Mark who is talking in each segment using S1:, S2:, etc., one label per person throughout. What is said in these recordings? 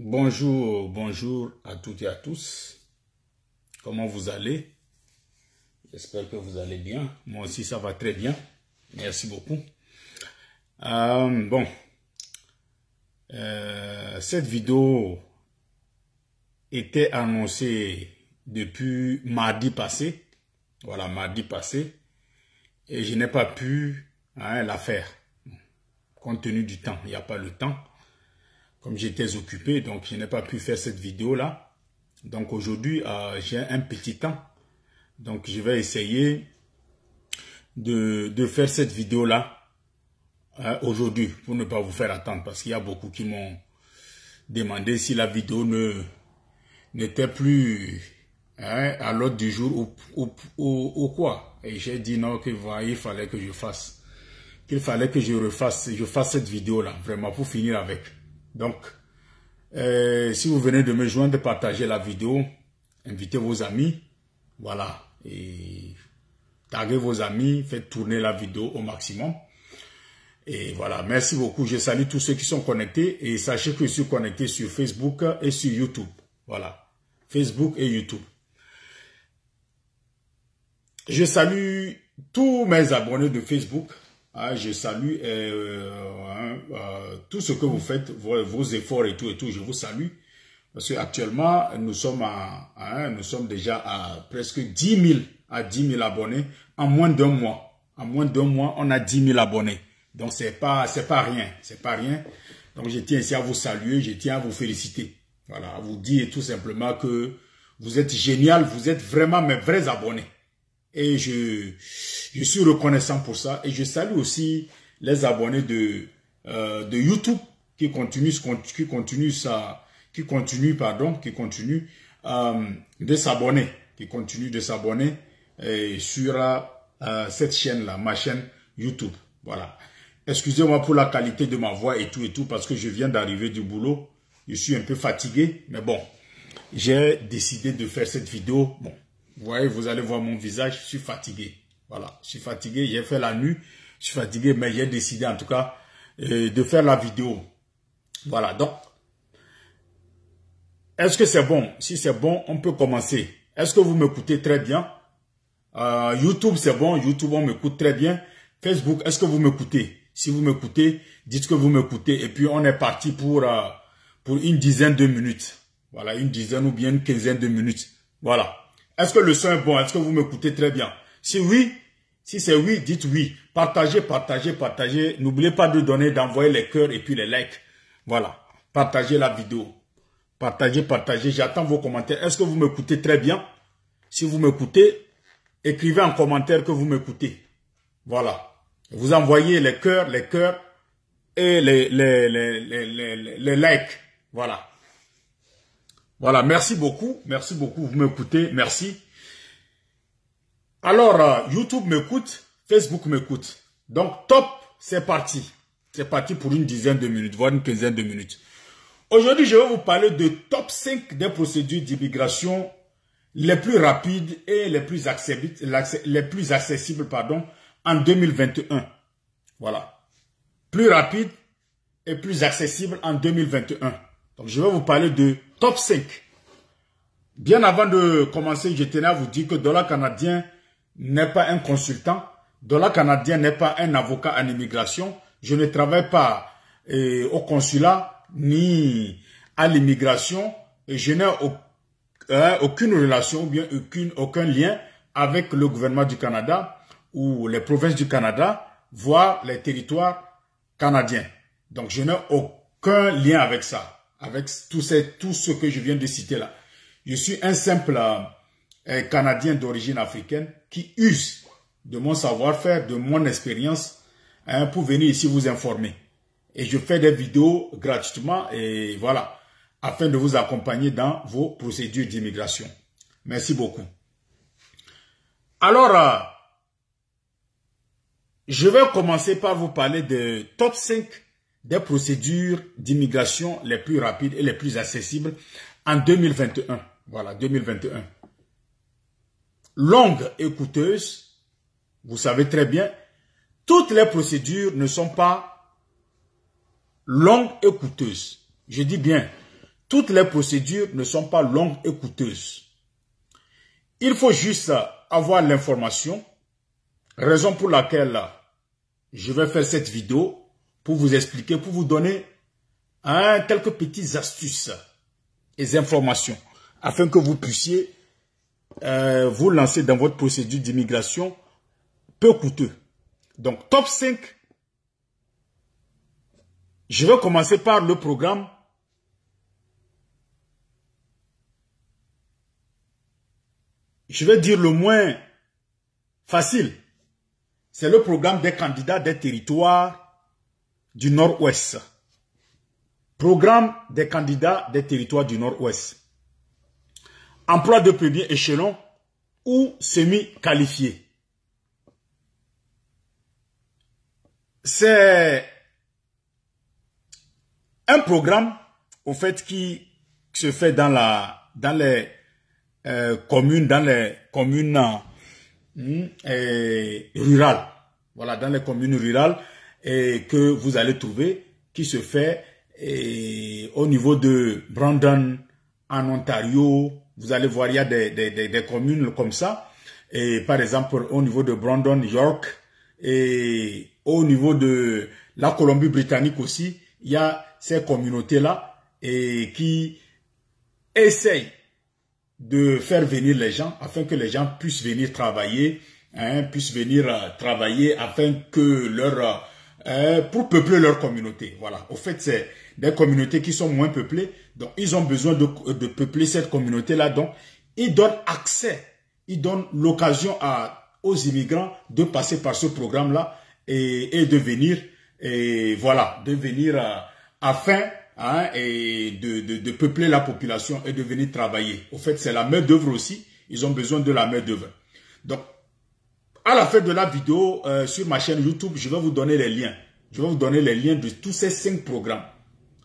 S1: Bonjour, bonjour à toutes et à tous. Comment vous allez? J'espère que vous allez bien. Moi aussi, ça va très bien. Merci beaucoup. Cette vidéo était annoncée depuis mardi passé. Voilà, mardi passé. Et je n'ai pas pu la faire. Compte tenu du temps, il n'y a pas le temps. Comme j'étais occupé, donc je n'ai pas pu faire cette vidéo-là. Donc aujourd'hui, j'ai un petit temps. Donc je vais essayer de faire cette vidéo-là aujourd'hui pour ne pas vous faire attendre. Parce qu'il y a beaucoup qui m'ont demandé si la vidéo n'était plus à l'ordre du jour ou quoi. Et j'ai dit non, qu'il fallait que je fasse. Qu'il fallait que je fasse cette vidéo-là, vraiment, pour finir avec. Donc, si vous venez de me joindre, partagez la vidéo, invitez vos amis, voilà, et taguez vos amis, faites tourner la vidéo au maximum. Et voilà, merci beaucoup. Je salue tous ceux qui sont connectés et sachez que je suis connecté sur Facebook et sur YouTube. Voilà, Facebook et YouTube. Je salue tous mes abonnés de Facebook. Je salue tout ce que vous faites, vos efforts et tout, je vous salue. Parce qu'actuellement, nous sommes déjà à presque 10 000 abonnés en moins d'un mois. En moins d'un mois, on a 10 000 abonnés. Donc, c'est pas rien. C'est pas rien. Donc, je tiens ici à vous saluer, je tiens à vous féliciter. Voilà, à vous dire tout simplement que vous êtes génial, vous êtes vraiment mes vrais abonnés. Et je suis reconnaissant pour ça. Et je salue aussi les abonnés de YouTube qui continuent de s'abonner sur cette chaîne-là, ma chaîne YouTube. Voilà. Excusez-moi pour la qualité de ma voix et tout, parce que je viens d'arriver du boulot. Je suis un peu fatigué, mais bon, j'ai décidé de faire cette vidéo. Bon. Vous voyez, vous allez voir mon visage, je suis fatigué. Voilà, je suis fatigué, j'ai fait la nuit, je suis fatigué, mais j'ai décidé en tout cas de faire la vidéo. Voilà, donc, est-ce que c'est bon? Si c'est bon, on peut commencer. Est-ce que vous m'écoutez très bien? YouTube, c'est bon, YouTube, on m'écoute très bien. Facebook, est-ce que vous m'écoutez? Si vous m'écoutez, dites que vous m'écoutez. Et puis, on est parti pour une dizaine de minutes. Voilà, une dizaine ou bien une quinzaine de minutes. Voilà. Est-ce que le son est bon? Est-ce que vous m'écoutez très bien? Si oui, si c'est oui, dites oui. Partagez, partagez, partagez. N'oubliez pas d'envoyer les cœurs et puis les likes. Voilà. Partagez la vidéo. Partagez, partagez. J'attends vos commentaires. Est-ce que vous m'écoutez très bien? Si vous m'écoutez, écrivez en commentaire que vous m'écoutez. Voilà. Vous envoyez les cœurs et les likes. Voilà. Voilà, merci beaucoup, vous m'écoutez, merci. Alors, YouTube m'écoute, Facebook m'écoute. Donc, top, c'est parti. C'est parti pour une dizaine de minutes, voire une quinzaine de minutes. Aujourd'hui, je vais vous parler de top 5 des procédures d'immigration les plus rapides et les plus accessibles en 2021. Voilà. Plus rapide et plus accessible en 2021. Donc, je vais vous parler de top 5. Bien avant de commencer, je tenais à vous dire que Dollar Canadien n'est pas un consultant. Dollar Canadien n'est pas un avocat en immigration. Je ne travaille pas au consulat ni à l'immigration. Et je n'ai aucune relation ou bien aucun lien avec le gouvernement du Canada ou les provinces du Canada, voire les territoires canadiens. Donc, je n'ai aucun lien avec ça. Avec tout ce que je viens de citer là. Je suis un simple Canadien d'origine africaine qui use de mon savoir-faire, de mon expérience pour venir ici vous informer. Et je fais des vidéos gratuitement et voilà, afin de vous accompagner dans vos procédures d'immigration. Merci beaucoup. Alors, je vais commencer par vous parler de top 5 des procédures d'immigration les plus rapides et les plus accessibles en 2021. Voilà, 2021. Longue et coûteuse, vous savez très bien, toutes les procédures ne sont pas longues et coûteuses. Je dis bien, toutes les procédures ne sont pas longues et coûteuses. Il faut juste avoir l'information, raison pour laquelle je vais faire cette vidéo pour vous expliquer, pour vous donner quelques petites astuces et informations afin que vous puissiez vous lancer dans votre procédure d'immigration peu coûteux. Donc, top 5. Je vais commencer par le programme je vais dire le moins facile. C'est le programme des candidats des territoires du Nord-Ouest. Programme des candidats des territoires du Nord-Ouest. Emploi de premier échelon ou semi-qualifié. C'est un programme, au fait, qui se fait dans les communes rurales. Voilà, dans les communes rurales et que vous allez trouver, qui se fait au niveau de Brandon, en Ontario. Vous allez voir, il y a des communes comme ça. Et par exemple, au niveau de Brandon, York, et au niveau de la Colombie-Britannique aussi, il y a ces communautés-là et qui essayent de faire venir les gens afin que les gens puissent venir travailler, afin que pour peupler leur communauté. Voilà. Au fait, c'est des communautés qui sont moins peuplées, donc ils ont besoin de peupler cette communauté-là. Donc, ils donnent accès, ils donnent l'occasion aux immigrants de passer par ce programme-là et de venir, afin de peupler la population et de venir travailler. Au fait, c'est la main d'œuvre aussi. Ils ont besoin de la main d'œuvre. Donc, à la fin de la vidéo, sur ma chaîne YouTube, je vais vous donner les liens. Je vais vous donner les liens de tous ces 5 programmes.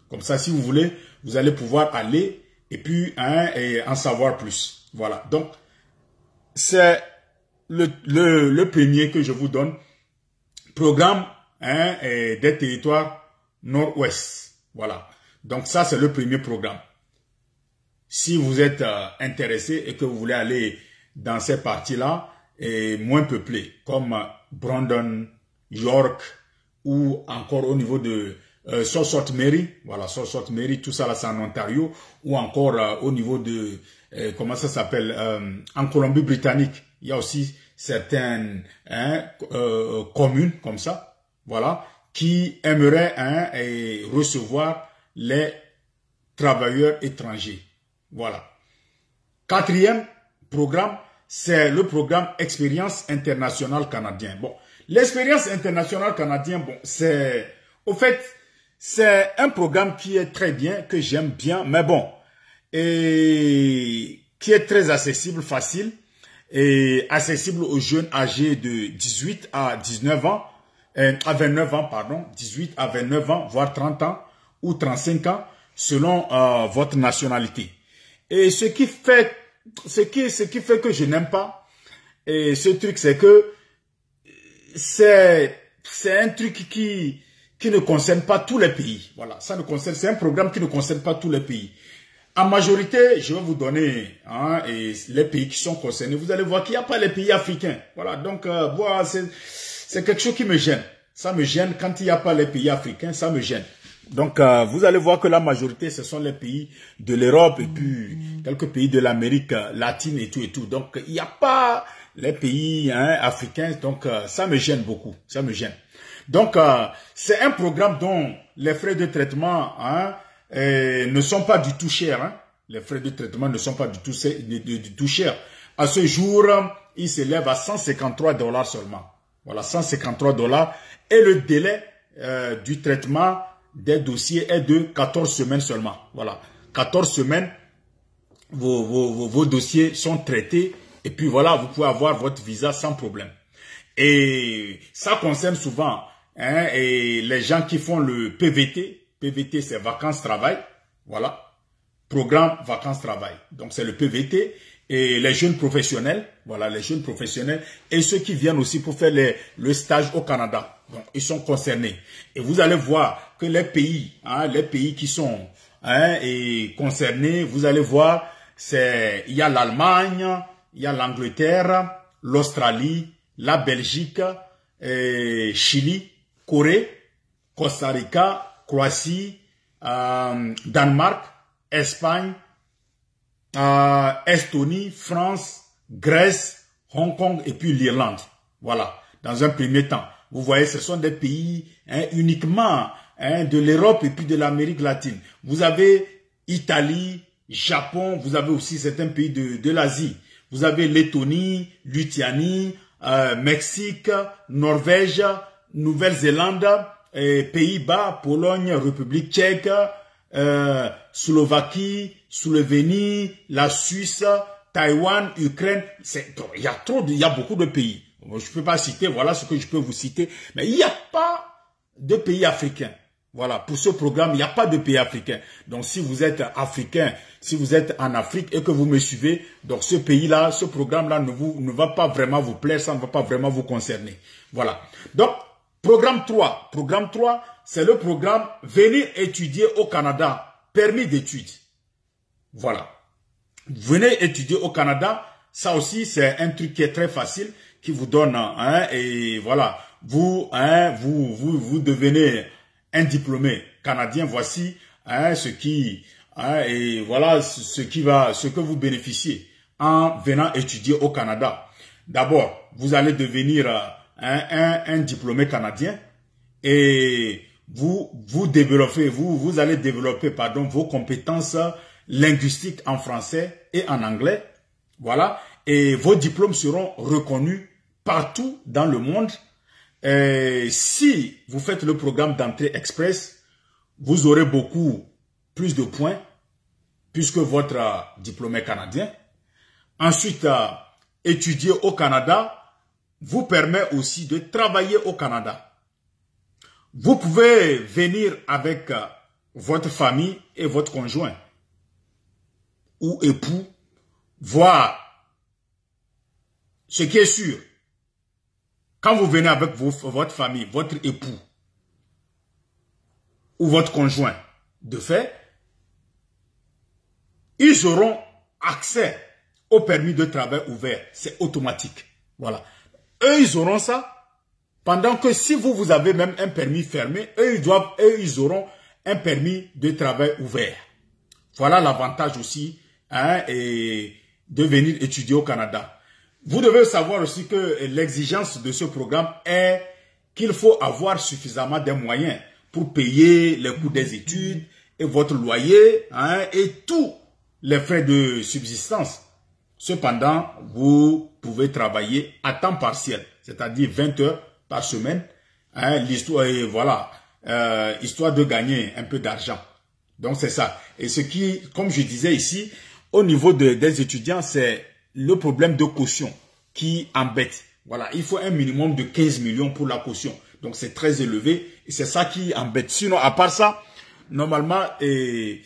S1: Comme ça, si vous voulez, vous allez pouvoir aller et puis et en savoir plus. Voilà. Donc, c'est le premier que je vous donne. Programme des territoires Nord-Ouest. Voilà. Donc, ça, c'est le premier programme. Si vous êtes intéressé et que vous voulez aller dans ces parties-là, et moins peuplées, comme Brandon, York, ou encore au niveau de Sault Ste. Marie, voilà, Sault Ste. Marie, tout ça là, c'est en Ontario, ou encore au niveau de, comment ça s'appelle, en Colombie-Britannique, il y a aussi certaines communes comme ça, voilà, qui aimeraient recevoir les travailleurs étrangers. Voilà. 4e programme, c'est le programme Expérience internationale canadien. Bon, l'expérience internationale canadien, bon, c'est, au fait, c'est un programme qui est très bien, que j'aime bien, mais bon, et qui est très accessible, facile, et accessible aux jeunes âgés de 18 à 19 ans, à 29 ans, pardon, 18 à 29 ans, voire 30 ans, ou 35 ans, selon votre nationalité. Et ce qui fait que je n'aime pas ce truc, c'est que c'est un truc qui ne concerne pas tous les pays. Voilà, c'est un programme qui ne concerne pas tous les pays. En majorité, je vais vous donner les pays qui sont concernés. Vous allez voir qu'il n'y a pas les pays africains. Voilà, donc voilà, c'est quelque chose qui me gêne. Ça me gêne quand il n'y a pas les pays africains, ça me gêne. Donc, vous allez voir que la majorité, ce sont les pays de l'Europe et puis quelques pays de l'Amérique latine et tout et tout. Donc, il n'y a pas les pays africains. Donc, ça me gêne beaucoup. Ça me gêne. Donc, c'est un programme dont les frais de traitement ne sont pas du tout chers. Les frais de traitement ne sont pas du tout chers. À ce jour, ils s'élèvent à 153 $ seulement. Voilà, 153 $. Et le délai du traitement des dossiers est de 14 semaines seulement. Voilà, 14 semaines, vos dossiers sont traités et puis voilà, vous pouvez avoir votre visa sans problème. Et ça concerne souvent et les gens qui font le PVT. PVT, c'est vacances-travail. Voilà, programme vacances-travail. Donc, c'est le PVT. Et les jeunes professionnels, voilà, les jeunes professionnels et ceux qui viennent aussi pour faire le stage au Canada. Donc, ils sont concernés. Et vous allez voir que les pays qui sont hein, et concernés, vous allez voir, il y a l'Allemagne, il y a l'Angleterre, l'Australie, la Belgique, Chili, Corée, Costa Rica, Croatie, Danemark, Espagne, Estonie, France, Grèce, Hong Kong et puis l'Irlande. Voilà, dans un premier temps. Vous voyez, ce sont des pays uniquement de l'Europe et puis de l'Amérique latine. Vous avez Italie, Japon, vous avez aussi certains pays de l'Asie. Vous avez Lettonie, Lituanie, Mexique, Norvège, Nouvelle-Zélande, Pays-Bas, Pologne, République tchèque, Slovaquie, Slovénie, la Suisse, Taïwan, Ukraine. Il y a beaucoup de pays. Je ne peux pas citer, voilà ce que je peux vous citer. Mais il n'y a pas de pays africains. Voilà, pour ce programme, il n'y a pas de pays africain. Donc, si vous êtes africain, si vous êtes en Afrique et que vous me suivez, donc ce pays-là, ce programme-là ne va pas vraiment vous plaire, ça ne va pas vraiment vous concerner. Voilà. Donc, programme 3. Programme 3, c'est le programme Venir étudier au Canada, permis d'études. Voilà. Venez étudier au Canada, ça aussi, c'est un truc qui est très facile, qui vous donne, et voilà, vous devenez un diplômé canadien. Voici ce que vous bénéficiez en venant étudier au Canada. D'abord, vous allez devenir un diplômé canadien et vous allez développer vos compétences linguistiques en français et en anglais. Voilà, et vos diplômes seront reconnus partout dans le monde. Si vous faites le programme d'entrée express, vous aurez beaucoup plus de points puisque votre diplôme est canadien. Ensuite, étudier au Canada vous permet aussi de travailler au Canada. Vous pouvez venir avec votre famille et votre conjoint ou époux voir. Ce qui est sûr, quand vous venez avec votre famille, votre époux ou votre conjoint, de fait, ils auront accès au permis de travail ouvert. C'est automatique. Voilà. Eux, ils auront ça. Pendant que si vous avez même un permis fermé, ils auront un permis de travail ouvert. Voilà l'avantage aussi de venir étudier au Canada. Vous devez savoir aussi que l'exigence de ce programme est qu'il faut avoir suffisamment de moyens pour payer les coûts des études et votre loyer et tous les frais de subsistance. Cependant, vous pouvez travailler à temps partiel, c'est-à-dire 20 heures par semaine, histoire de gagner un peu d'argent. Donc c'est ça. Et ce qui, comme je disais ici, au niveau des étudiants, c'est le problème de caution qui embête. Voilà, il faut un minimum de 15 millions pour la caution. Donc c'est très élevé et c'est ça qui embête. Sinon, à part ça, normalement, c'est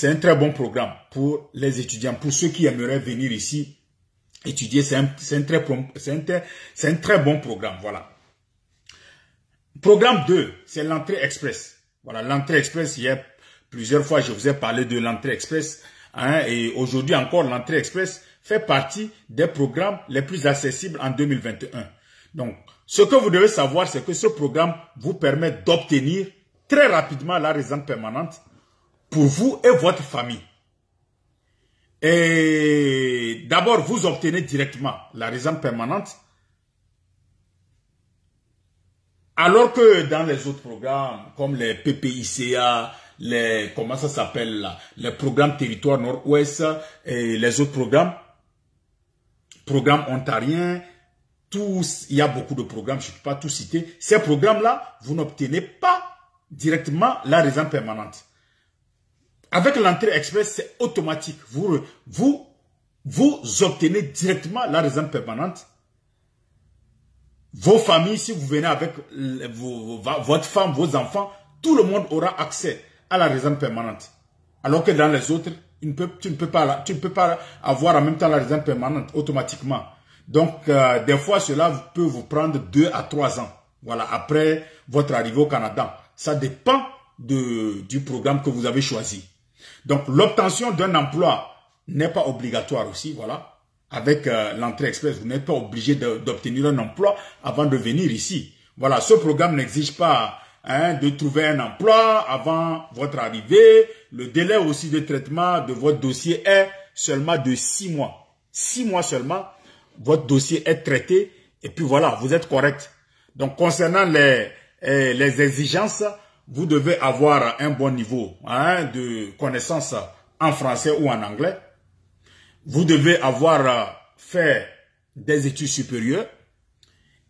S1: un très bon programme pour les étudiants. Pour ceux qui aimeraient venir ici étudier, c'est un très bon programme. Voilà. Programme 2, c'est l'entrée express. Voilà, l'entrée express, il y a plusieurs fois, je vous ai parlé de l'entrée express. Et aujourd'hui encore, l'entrée express fait partie des programmes les plus accessibles en 2021. Donc, ce que vous devez savoir, c'est que ce programme vous permet d'obtenir très rapidement la résidence permanente pour vous et votre famille. Et d'abord, vous obtenez directement la résidence permanente, alors que dans les autres programmes, comme les PPICA, comment ça s'appelle là, les programmes territoire nord-ouest et les autres programmes ontariens, tous, il y a beaucoup de programmes, je ne peux pas tout citer. Ces programmes-là, vous n'obtenez pas directement la résidence permanente. Avec l'entrée express, c'est automatique. Vous obtenez directement la résidence permanente. Vos familles, si vous venez avec votre femme, vos enfants, tout le monde aura accès à la résidence permanente. Alors que dans les autres, tu ne peux pas avoir en même temps la résidence permanente automatiquement. Donc, des fois, cela peut vous prendre 2 à 3 ans. Voilà, après votre arrivée au Canada. Ça dépend du programme que vous avez choisi. Donc, l'obtention d'un emploi n'est pas obligatoire aussi, voilà. Avec l'entrée express, vous n'êtes pas obligé d'obtenir un emploi avant de venir ici. Voilà, ce programme n'exige pas de trouver un emploi avant votre arrivée. Le délai aussi de traitement de votre dossier est seulement de 6 mois. 6 mois seulement, votre dossier est traité et puis voilà, vous êtes correct. Donc, concernant les exigences, vous devez avoir un bon niveau de connaissance en français ou en anglais. Vous devez avoir fait des études supérieures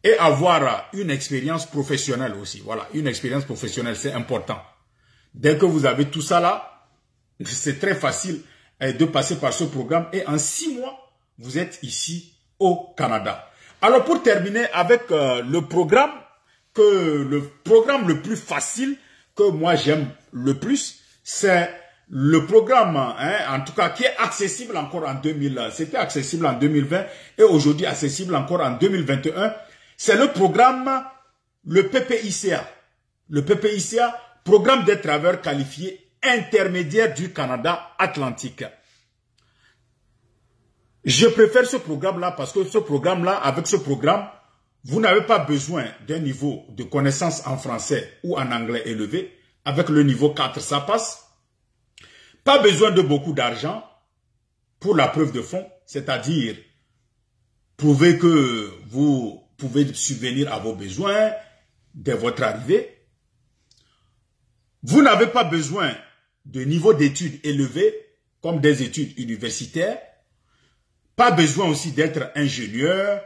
S1: et avoir une expérience professionnelle aussi. Voilà, une expérience professionnelle, c'est important. Dès que vous avez tout ça là, c'est très facile de passer par ce programme et en 6 mois, vous êtes ici au Canada. Alors pour terminer avec le programme le plus facile que moi j'aime le plus, c'est le programme, en tout cas qui est accessible encore en 2000, c'était accessible en 2020 et aujourd'hui accessible encore en 2021, c'est le programme, le PPICA. Le PPICA, Programme des travailleurs qualifiés intermédiaires du Canada Atlantique. Je préfère ce programme-là parce que ce programme-là, avec ce programme, vous n'avez pas besoin d'un niveau de connaissance en français ou en anglais élevé. Avec le niveau 4, ça passe. Pas besoin de beaucoup d'argent pour la preuve de fonds, c'est-à-dire prouver que vous pouvez subvenir à vos besoins dès votre arrivée. Vous n'avez pas besoin de niveau d'études élevé comme des études universitaires. Pas besoin aussi d'être ingénieur,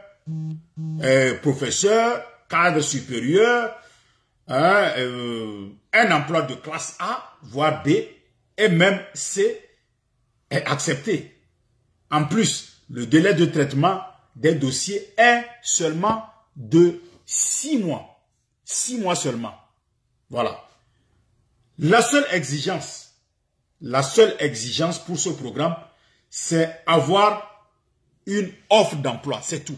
S1: professeur, cadre supérieur, un emploi de classe A, voire B, et même C est accepté. En plus, le délai de traitement des dossiers est seulement de 6 mois. 6 mois seulement. Voilà. La seule exigence pour ce programme, c'est avoir une offre d'emploi, c'est tout.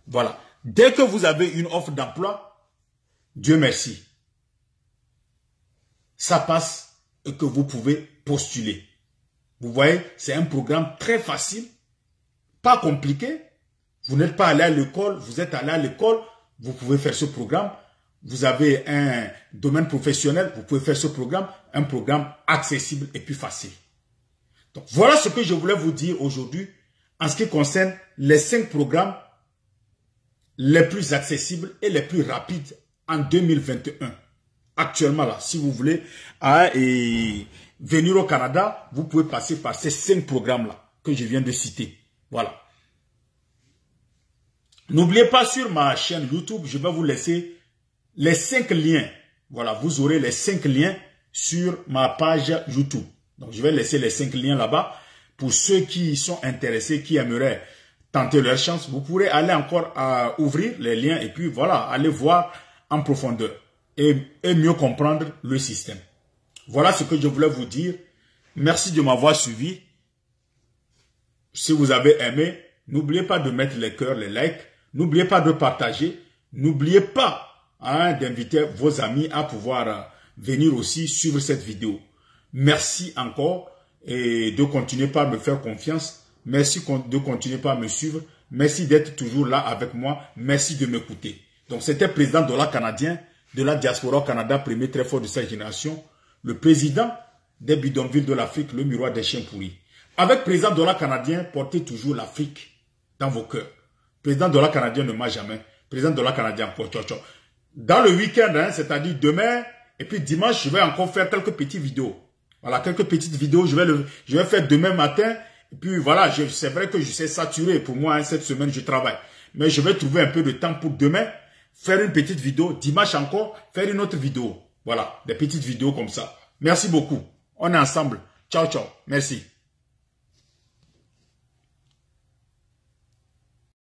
S1: Voilà. Dès que vous avez une offre d'emploi, Dieu merci, ça passe et que vous pouvez postuler. Vous voyez, c'est un programme très facile, pas compliqué. Vous n'êtes pas allé à l'école, vous êtes allé à l'école, vous pouvez faire ce programme. Vous avez un domaine professionnel, vous pouvez faire ce programme, un programme accessible et plus facile. Donc voilà ce que je voulais vous dire aujourd'hui en ce qui concerne les 5 programmes les plus accessibles et les plus rapides en 2021. Actuellement là, si vous voulez venir au Canada, vous pouvez passer par ces 5 programmes-là que je viens de citer. Voilà. N'oubliez pas sur ma chaîne YouTube, je vais vous laisser les 5 liens. Voilà, vous aurez les 5 liens sur ma page YouTube. Donc, je vais laisser les 5 liens là-bas. Pour ceux qui sont intéressés, qui aimeraient tenter leur chance, vous pourrez aller encore ouvrir les liens et puis voilà, aller voir en profondeur et mieux comprendre le système. Voilà ce que je voulais vous dire. Merci de m'avoir suivi. Si vous avez aimé, n'oubliez pas de mettre les cœurs, les likes. N'oubliez pas de partager. N'oubliez pas d'inviter vos amis à pouvoir venir aussi suivre cette vidéo. Merci encore et de continuer par me faire confiance. Merci de continuer par me suivre. Merci d'être toujours là avec moi. Merci de m'écouter. Donc c'était président dollar canadien de la diaspora au Canada, premier très fort de sa génération, le président des bidonvilles de l'Afrique, le miroir des chiens pourris. Avec président dollar canadien, portez toujours l'Afrique dans vos cœurs. Président dollar canadien ne m'a jamais. Président dollar canadien, dans le week-end, c'est-à-dire demain et puis dimanche, je vais encore faire quelques petites vidéos. Voilà, quelques petites vidéos, je vais faire demain matin. Et puis voilà, c'est vrai que je suis saturé. Pour moi, cette semaine, je travaille. Mais je vais trouver un peu de temps pour demain, faire une petite vidéo. Dimanche encore, faire une autre vidéo. Voilà, des petites vidéos comme ça. Merci beaucoup. On est ensemble. Ciao, ciao. Merci.